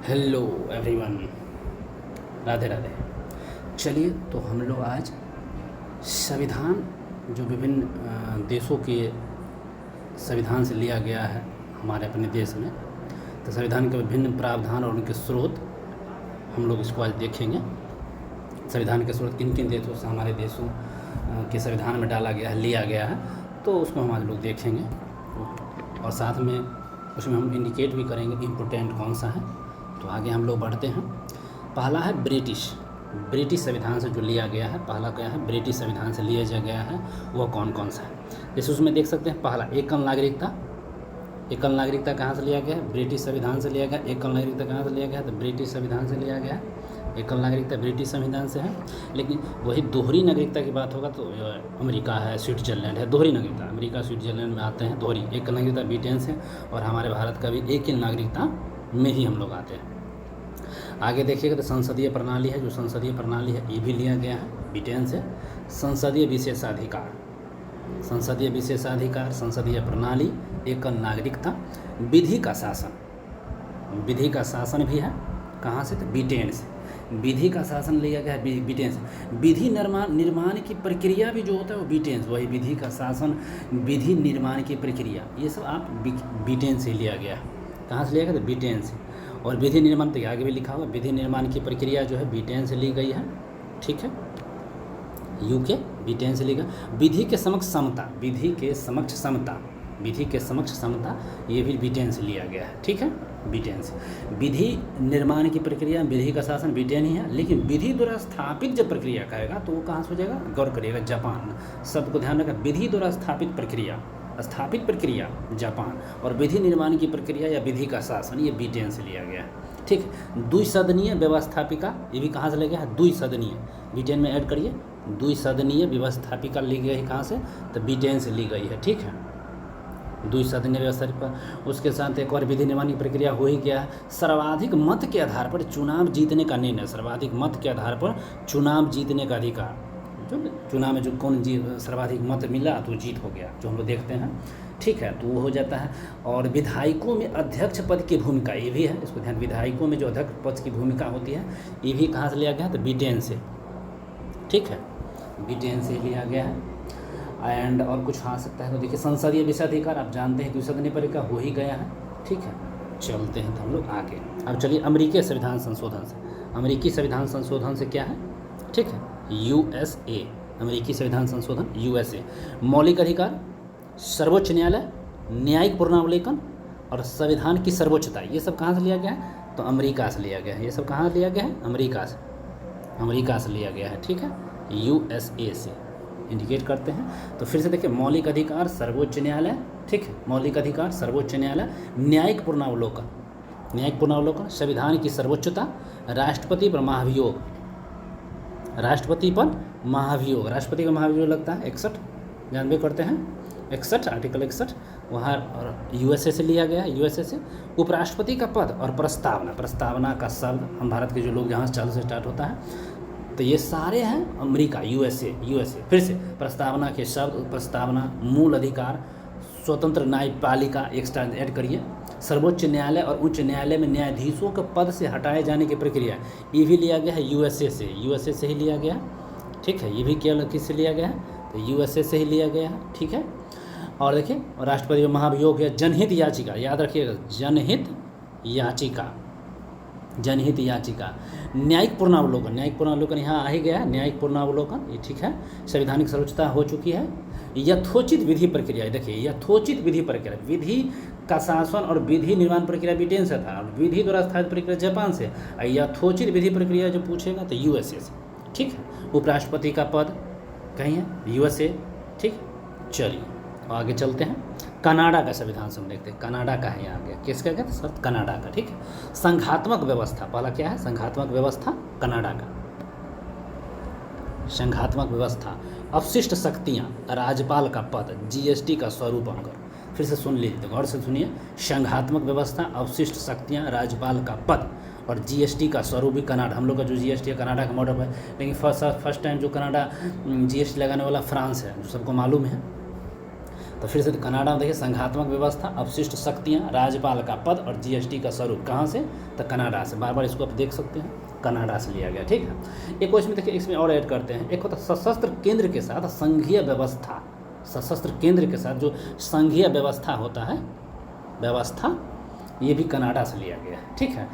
Hello everyone, Radhe Radhe. चलिए, तो हम लोग आज संविधान जो विभिन्न देशों के संविधान से लिया गया है हमारे अपने देश में, तो संविधान के विभिन्न प्रावधान और उनके स्रोत हम लोग इसको आज देखेंगे। संविधान के स्रोत किन किन देशों से हमारे देशों के संविधान में डाला गया है, लिया गया है, तो उसको हम आज लोग देखेंगे और साथ में उसमें हम इंडिकेट भी करेंगे इम्पोर्टेंट कौन सा है। तो आगे हम लोग बढ़ते हैं। पहला है ब्रिटिश संविधान से जो लिया गया है। पहला क्या है? ब्रिटिश संविधान से लिया गया है, वह कौन कौन सा है। जैसे उसमें देख सकते हैं, पहला एकल नागरिकता कहाँ से लिया गया है? ब्रिटिश संविधान से लिया गया। एकल नागरिकता कहाँ से लिया गया? तो ब्रिटिश संविधान से लिया गया। एकल नागरिकता ब्रिटिश संविधान से है। लेकिन वही दोहरी नागरिकता की बात होगा तो अमेरिका है, स्विट्जरलैंड है। दोहरी नागरिकता अमेरिका स्विट्जरलैंड में आते हैं दोहरी। एकल नागरिकता ब्रिटेन से, और हमारे भारत का भी एक ही नागरिकता में ही हम लोग आते हैं। आगे देखिएगा तो संसदीय प्रणाली है, जो संसदीय प्रणाली है ये भी लिया गया है ब्रिटेन से। संसदीय विशेषाधिकार, संसदीय प्रणाली, एकल नागरिकता, विधि का शासन भी है। कहाँ से? तो ब्रिटेन से। विधि का शासन लिया गया है ब्रिटेन से। विधि निर्माण की प्रक्रिया भी जो होता है वो ब्रिटेन से। वही विधि का शासन, विधि निर्माण की प्रक्रिया, ये सब आप ब्रिटेन से लिया गया है। कहाँ से लिया गया? तो ब्रिटेन से। और विधि निर्माण तो आगे भी लिखा हुआ, विधि निर्माण की प्रक्रिया जो है ब्रिटेन से ली गई है। ठीक है, यूके ब्रिटेन से ली गई। विधि के समक्ष समता, ये भी ब्रिटेन से लिया गया है। ठीक है, ब्रिटेन से। विधि निर्माण की प्रक्रिया, विधि का शासन ब्रिटेन ही है। लेकिन विधि द्वारा स्थापित जब प्रक्रिया कहेगा तो वो कहाँ से हो जाएगा? गौर करिएगा, जापान। सबको ध्यान रखा, विधि द्वारा स्थापित प्रक्रिया जापान, और विधि निर्माण की प्रक्रिया या विधि का शासन ये ब्रिटेन से लिया गया है। ठीक है, द्विसदनीय व्यवस्थापिका, ये भी कहाँ से लिया गया है? द्विसदनीय, ब्रिटेन में ऐड करिए। द्विसदनीय व्यवस्थापिका ली गई है कहाँ से? तो ब्रिटेन से ली गई है। ठीक है, द्विसदनीय व्यवस्थापिका। उसके साथ एक और विधि निर्माण की प्रक्रिया हो ही गया है। सर्वाधिक मत के आधार पर चुनाव जीतने का निर्णय, सर्वाधिक मत के आधार पर चुनाव जीतने का अधिकार, जो चुनाव में जो सर्वाधिक मत मिला तो जीत हो गया, जो हम लोग देखते हैं। ठीक है, तो वो हो जाता है। और विधायकों में अध्यक्ष पद की भूमिका, ये भी है, इसको ध्यान। विधायकों में जो अध्यक्ष पद की भूमिका होती है ये भी कहाँ से लिया गया? तो ब्रिटेन से। ठीक है, ब्रिटेन से लिया गया है। एंड और कुछ आ सकता है तो देखिए, संसदीय विशेषाधिकार आप जानते हैं, द्विसदनीय प्रक्रिया हो ही गया है। ठीक है, चलते हैं तो हम लोग आगे। अब चलिए अमेरिकी संविधान संशोधन से। अमेरिकी संविधान संशोधन से क्या है? ठीक है, यूएसए, अमेरिकी संविधान संशोधन यूएसए। मौलिक अधिकार, सर्वोच्च न्यायालय, न्यायिक पुनरावलोकन और संविधान की सर्वोच्चता, ये सब कहाँ से लिया गया है? तो अमेरिका से लिया गया है। ये सब कहाँ लिया गया है? अमेरिका से लिया गया है। ठीक है, यूएसए से इंडिकेट करते हैं। तो फिर से देखिए, मौलिक अधिकार सर्वोच्च न्यायालय। ठीक है, मौलिक अधिकार सर्वोच्च न्यायालय, न्यायिक पुनरावलोकन, संविधान की सर्वोच्चता, राष्ट्रपति पर महाभियोग, राष्ट्रपति का महाभियोग लगता है 61, जानबे करते हैं 61, आर्टिकल 61 वहाँ, और यूएसए से लिया गया है। यूएसए से उपराष्ट्रपति का पद और प्रस्तावना का शब्द, हम भारत के जो लोग जहाँ चालू से स्टार्ट होता है, तो ये सारे हैं अमेरिका, यूएसए। फिर से प्रस्तावना के शब्द, प्रस्तावना, मूल अधिकार, स्वतंत्र न्यायपालिका, एक्स्ट्रा ऐड करिए। सर्वोच्च न्यायालय और उच्च न्यायालय में न्यायाधीशों के पद से हटाए जाने की प्रक्रिया, ये भी लिया गया है यूएसए से ही लिया गया। ठीक है, ये भी केवल किससे लिया गया है? तो यूएसए से ही लिया गया है। ठीक है, और देखिए, राष्ट्रपति का महाभियोग है। जनहित याचिका, याद रखिएगा, जनहित याचिका। न्यायिक पुनरावलोकन यहाँ आ ही गया है। न्यायिक पुनरावलोकन, ये ठीक है। संवैधानिक सर्वोच्चता हो चुकी है। यथोचित विधि प्रक्रिया, देखिए यथोचित विधि प्रक्रिया, विधि का शासन और विधि निर्माण प्रक्रिया ब्रिटेन से था, और विधि द्वारा स्थापित प्रक्रिया जापान से। यथोचित विधि प्रक्रिया जो पूछेगा तो यूएसए से। ठीक है, उपराष्ट्रपति का पद कहीं है? यूएसए। ठीक, चलिए आगे चलते हैं। कनाडा का संविधान से हम देखते हैं। कनाडा का है यहाँ गया, किसका गया? सर कनाडा का। ठीक है, संघात्मक व्यवस्था, पहला क्या है? संघात्मक व्यवस्था कनाडा का। संघात्मक व्यवस्था, अवशिष्ट शक्तियाँ, राज्यपाल का पद, जीएसटी का स्वरूप अंकर। फिर से सुन लीजिए, गौर से सुनिए। संघात्मक व्यवस्था, अवशिष्ट शक्तियाँ, राज्यपाल का पद और जीएसटी का स्वरूप भी कनाडा। हम लोग का जो जीएसटी है कनाडा का मॉडल है, लेकिन फर्स्ट टाइम जो कनाडा जीएसटी लगाने वाला फ्रांस है, जो सबको मालूम है। तो फिर से कनाडा में देखिए संघात्मक व्यवस्था, अवशिष्ट शक्तियाँ, राज्यपाल का पद और जीएसटी का स्वरूप कहाँ से, तो कनाडा से। बार बार इसको आप देख सकते हैं, कनाडा से लिया गया, ठीक है। एक क्वेश्चन देखिए इसमें और ऐड करते हैं, एक होता सशस्त्र केंद्र के साथ संघीय व्यवस्था, सशस्त्र केंद्र के साथ जो संघीय व्यवस्था होता है, व्यवस्था, ये भी कनाडा से लिया गया है, ठीक है।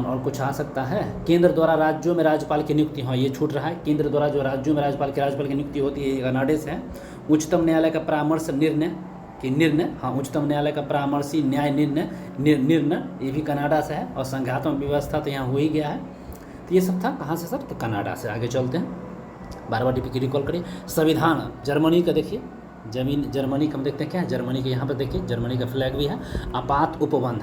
और कुछ आ सकता है, केंद्र द्वारा राज्यों में राज्यपाल की नियुक्ति, हाँ ये छूट रहा है, केंद्र द्वारा जो राज्यों में राज्यपाल की नियुक्ति होती है ये कनाडा से है। उच्चतम न्यायालय का परामर्श निर्णय, हाँ उच्चतम न्यायालय का परामर्शी न्याय निर्णय ये भी कनाडा से है। और संघात्मक व्यवस्था तो यहाँ हो ही गया है। तो ये सब था कहाँ से सर, तो कनाडा से। आगे चलते हैं, बार बार की रिकॉल करिए। संविधान जर्मनी का देखिए, जर्मनी का हम देखते हैं क्या है, जर्मनी के यहाँ पर देखिए जर्मनी का फ्लैग भी है। आपात उपबंध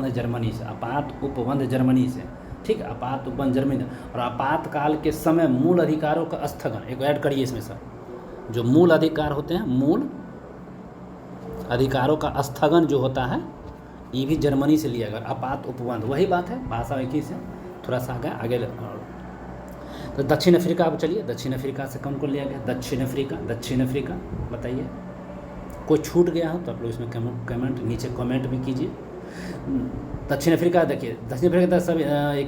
जर्मनी से, आपात उपबंध जर्मनी से, ठीक है, आपात उपबंध जर्मनी। और आपातकाल के समय मूल अधिकारों का स्थगन, एक ऐड करिए इसमें सर, जो मूल अधिकार होते हैं, मूल अधिकारों का स्थगन जो होता है ये भी जर्मनी से लिया गया। आपात उपबंध वही बात है, भाषा एक ही से, थोड़ा सा आगे। तो दक्षिण अफ्रीका, अब चलिए दक्षिण अफ्रीका से कौन को लिया गया, दक्षिण अफ्रीका बताइए। कोई छूट गया हो तो आप लोग इसमें कमेंट नीचे कमेंट भी कीजिए। दक्षिण अफ्रीका देखिए, दक्षिण अफ्रीका सब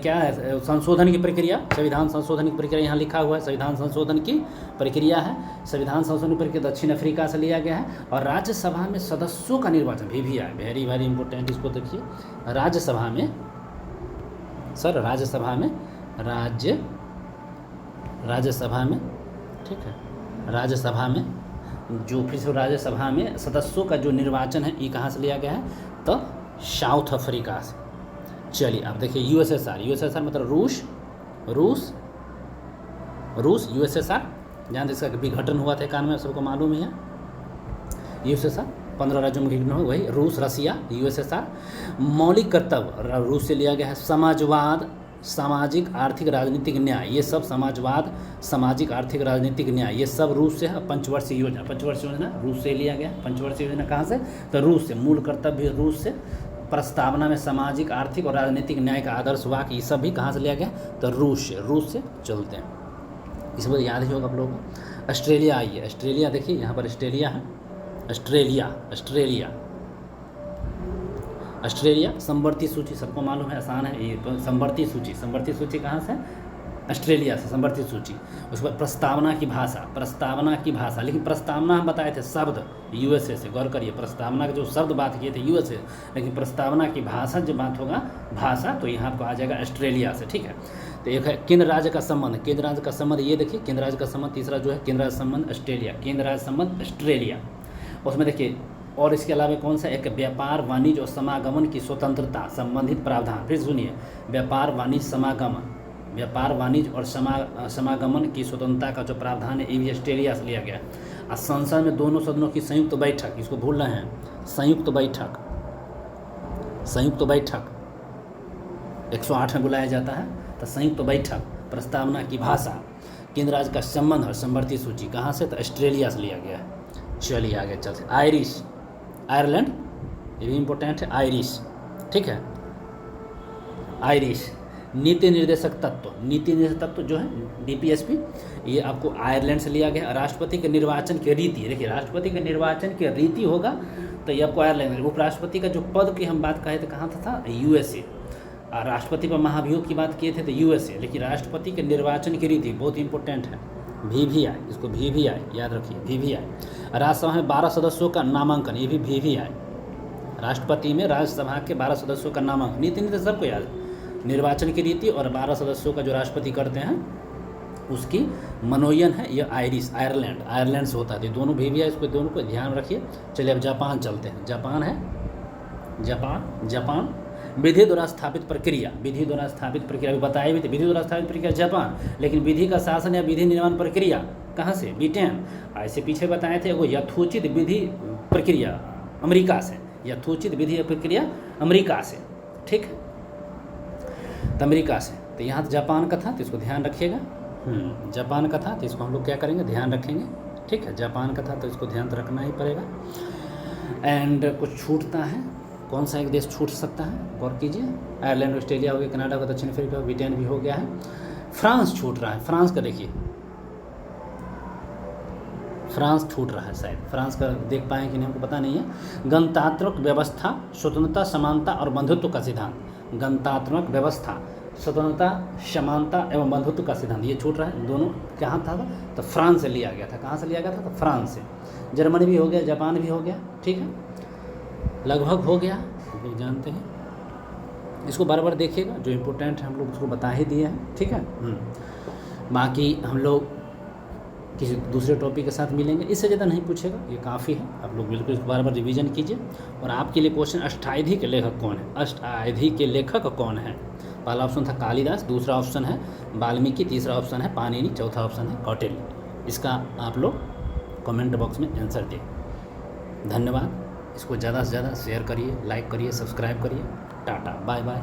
क्या है, संशोधन की प्रक्रिया, संविधान संशोधन की प्रक्रिया यहाँ लिखा हुआ है, संविधान संशोधन की प्रक्रिया है, संविधान संशोधन की प्रक्रिया दक्षिण अफ्रीका से लिया गया है। और राज्यसभा में सदस्यों का निर्वाचन भी है, वेरी वेरी इंपॉर्टेंट, इसको देखिए। राज्यसभा में सर, राज्यसभा में ठीक है, राज्यसभा में जो फिर से राज्यसभा में सदस्यों का जो निर्वाचन है ये कहाँ से लिया गया है, तो साउथ अफ्रीका से। चलिए अब देखिए यूएसएसआर मतलब रूस यूएसएसआर, जहाँ इसका विघटन हुआ था 91 में, सबको मालूम ही है। यूएसएसआर 15 राज्यों में विघटन हुआ, वही रूस, रसिया, यूएसएसआर। मौलिक कर्तव्य रूस से लिया गया है। समाजवाद, सामाजिक आर्थिक राजनीतिक न्याय, ये सब समाजवाद, सामाजिक आर्थिक राजनीतिक न्याय, ये सब रूस से है। पंचवर्षीय योजना रूस से लिया गया। पंचवर्षीय योजना कहाँ से, तो रूस से। मूल कर्तव्य रूस से। प्रस्तावना में सामाजिक आर्थिक और राजनीतिक न्याय का आदर्श वाक्य, ये सब भी कहाँ से लिया गया, तो रूस से चलते हैं। इस बार याद ही होगा आप लोगों को। ऑस्ट्रेलिया आइए, ऑस्ट्रेलिया देखिए यहाँ पर ऑस्ट्रेलिया है, ऑस्ट्रेलिया संवर्ती सूची सबको मालूम है, आसान है ये। संवर्ती सूची कहाँ से, ऑस्ट्रेलिया से संवर्ती सूची। उसके बाद प्रस्तावना की भाषा, लेकिन प्रस्तावना हम बताए थे शब्द यूएसए से, गौर करिए, प्रस्तावना के जो शब्द बात किए थे यूएसए, लेकिन प्रस्तावना की भाषा जब बात होगा भाषा, तो यहाँ आपको आ जाएगा ऑस्ट्रेलिया से, ठीक है। तो एक है केंद्र राज्य का संबंध, ये देखिए केंद्र राज्य का संबंध। तीसरा जो है केंद्र राज्य संबंध ऑस्ट्रेलिया, उसमें देखिए। और इसके अलावा कौन सा, एक व्यापार वाणिज्य और समागमन की स्वतंत्रता संबंधित प्रावधान। फिर सुनिए, व्यापार वाणिज्य और समागमन की स्वतंत्रता का जो प्रावधान है ये भी ऑस्ट्रेलिया से लिया गया। और संसद में दोनों सदनों की संयुक्त बैठक, इसको भूल रहे हैं, संयुक्त बैठक 108 में बुलाया जाता है, तो संयुक्त बैठक। प्रस्तावना की भाषा, केंद्र राज्य का संबंध और संवर्ती सूची कहाँ से, तो ऑस्ट्रेलिया से लिया गया है। चलिए आगे चलते। आयरलैंड, ये भी इम्पोर्टेंट है, ठीक है। नीति निर्देशक तत्व जो है डीपीएसपी, ये आपको आयरलैंड से लिया गया। राष्ट्रपति के निर्वाचन की रीति, देखिए राष्ट्रपति के निर्वाचन की रीति होगा तो ये आपको आयरलैंड। उपराष्ट्रपति का जो पद की हम बात कहे थे कहाँ था यूएसए। राष्ट्रपति पर महाभियोग की बात किए थे तो यूएसए। लेकिन राष्ट्रपति के निर्वाचन की रीति बहुत इंपॉर्टेंट है, VVI, इसको VVI याद रखिए, VVI। राज्यसभा में 12 सदस्यों का नामांकन, ये भी VVI। राष्ट्रपति में राज्यसभा के 12 सदस्यों का नामांकन, नीति सबको याद है। निर्वाचन की रीति और 12 सदस्यों का जो राष्ट्रपति करते हैं उसकी मनोयन है, यह आयरलैंड से होता है। दोनों VVI, इसको दोनों को ध्यान रखिए। चलिए अब जापान चलते हैं। जापान विधि द्वारा स्थापित प्रक्रिया भी बताई भी थी। विधि द्वारा स्थापित प्रक्रिया जापान, लेकिन विधि का शासन या विधि निर्माण प्रक्रिया कहाँ से, ब्रिटेन। ऐसे पीछे बताए थे, वो यथोचित विधि प्रक्रिया अमेरिका से, ठीक है, तो अमेरिका से। तो यहाँ जापान का था तो इसको ध्यान रखिएगा। जापान का था तो इसको हम लोग क्या करेंगे, ध्यान रखेंगे, ठीक है। जापान का था तो इसको ध्यान तो रखना ही पड़ेगा। एंड कुछ छूटता है, कौन सा एक देश छूट सकता है, गौर कीजिए। आयरलैंड, ऑस्ट्रेलिया हो गया, कनाडा का, दक्षिण अफ्रीका, ब्रिटेन भी हो गया है। फ्रांस छूट रहा है। फ्रांस का देखिए, फ्रांस छूट रहा है शायद, फ्रांस का देख पाएँ कि नहीं हमको पता नहीं है। गणतांत्रिक व्यवस्था, स्वतंत्रता, समानता और बंधुत्व का सिद्धांत। गणतांत्रिक व्यवस्था, स्वतंत्रता, समानता एवं बंधुत्व का सिद्धांत, ये छूट रहा है। दोनों कहाँ था तो फ्रांस से लिया गया था। कहाँ से लिया गया था तो फ्रांस से। जर्मनी भी हो गया, जापान भी हो गया, ठीक है, लगभग हो गया, आप लोग जानते हैं। इसको बार बार देखिएगा, जो इम्पोर्टेंट है हम लोग उसको बता ही दिए हैं, ठीक है। बाकी हम लोग किसी दूसरे टॉपिक के साथ मिलेंगे, इससे ज़्यादा नहीं पूछेगा, ये काफ़ी है। आप लोग बिल्कुल इसको बार बार रिवीजन कीजिए। और आपके लिए क्वेश्चन, अष्टावधि के लेखक कौन है? अष्टावधि के लेखक कौन है? पहला ऑप्शन था कालिदास, दूसरा ऑप्शन है वाल्मीकि, तीसरा ऑप्शन है पाणिनि, चौथा ऑप्शन है कौटिल्य। इसका आप लोग कमेंट बॉक्स में आंसर दें। धन्यवाद। इसको ज़्यादा से ज़्यादा शेयर करिए, लाइक करिए, सब्सक्राइब करिए। Tata, bye bye.